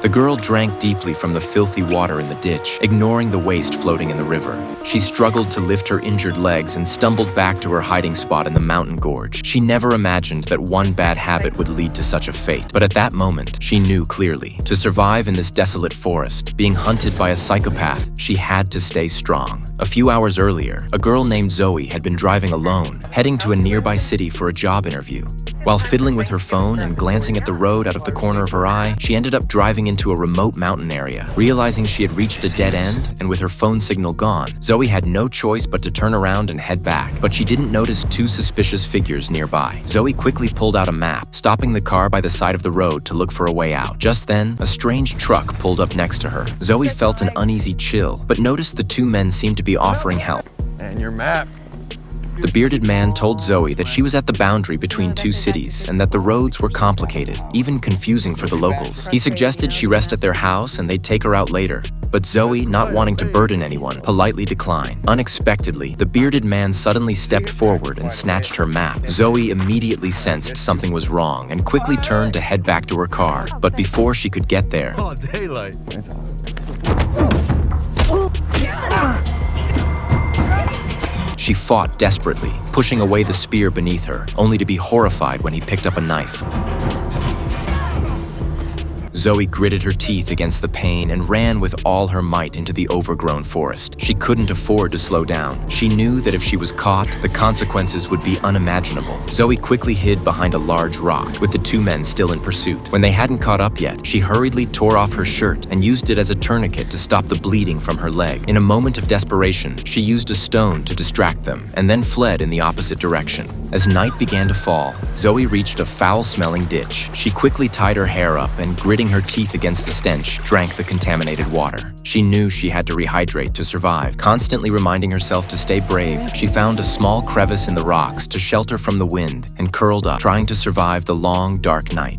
The girl drank deeply from the filthy water in the ditch, ignoring the waste floating in the river. She struggled to lift her injured legs and stumbled back to her hiding spot in the mountain gorge. She never imagined that one bad habit would lead to such a fate, but at that moment, she knew clearly. To survive in this desolate forest, being hunted by a psychopath, she had to stay strong. A few hours earlier, a girl named Zoe had been driving alone, heading to a nearby city for a job interview. While fiddling with her phone and glancing at the road out of the corner of her eye, she ended up driving into a remote mountain area. Realizing she had reached a dead end, and with her phone signal gone, Zoe had no choice but to turn around and head back. But she didn't notice two suspicious figures nearby. Zoe quickly pulled out a map, stopping the car by the side of the road to look for a way out. Just then, a strange truck pulled up next to her. Zoe felt an uneasy chill, but noticed the two men seemed to be offering help. And your map. The bearded man told Zoe that she was at the boundary between two cities and that the roads were complicated, even confusing for the locals. He suggested she rest at their house and they'd take her out later. But Zoe, not wanting to burden anyone, politely declined. Unexpectedly, the bearded man suddenly stepped forward and snatched her map. Zoe immediately sensed something was wrong and quickly turned to head back to her car. But before she could get there, Daylight. she fought desperately, pushing away the spear beneath her, only to be horrified when he picked up a knife. Zoe gritted her teeth against the pain and ran with all her might into the overgrown forest. She couldn't afford to slow down. She knew that if she was caught, the consequences would be unimaginable. Zoe quickly hid behind a large rock, with the two men still in pursuit. When they hadn't caught up yet, she hurriedly tore off her shirt and used it as a tourniquet to stop the bleeding from her leg. In a moment of desperation, she used a stone to distract them and then fled in the opposite direction. As night began to fall, Zoe reached a foul-smelling ditch. She quickly tied her hair up and, gritting her teeth against the stench, drank the contaminated water. She knew she had to rehydrate to survive. Constantly reminding herself to stay brave, she found a small crevice in the rocks to shelter from the wind and curled up, trying to survive the long, dark night.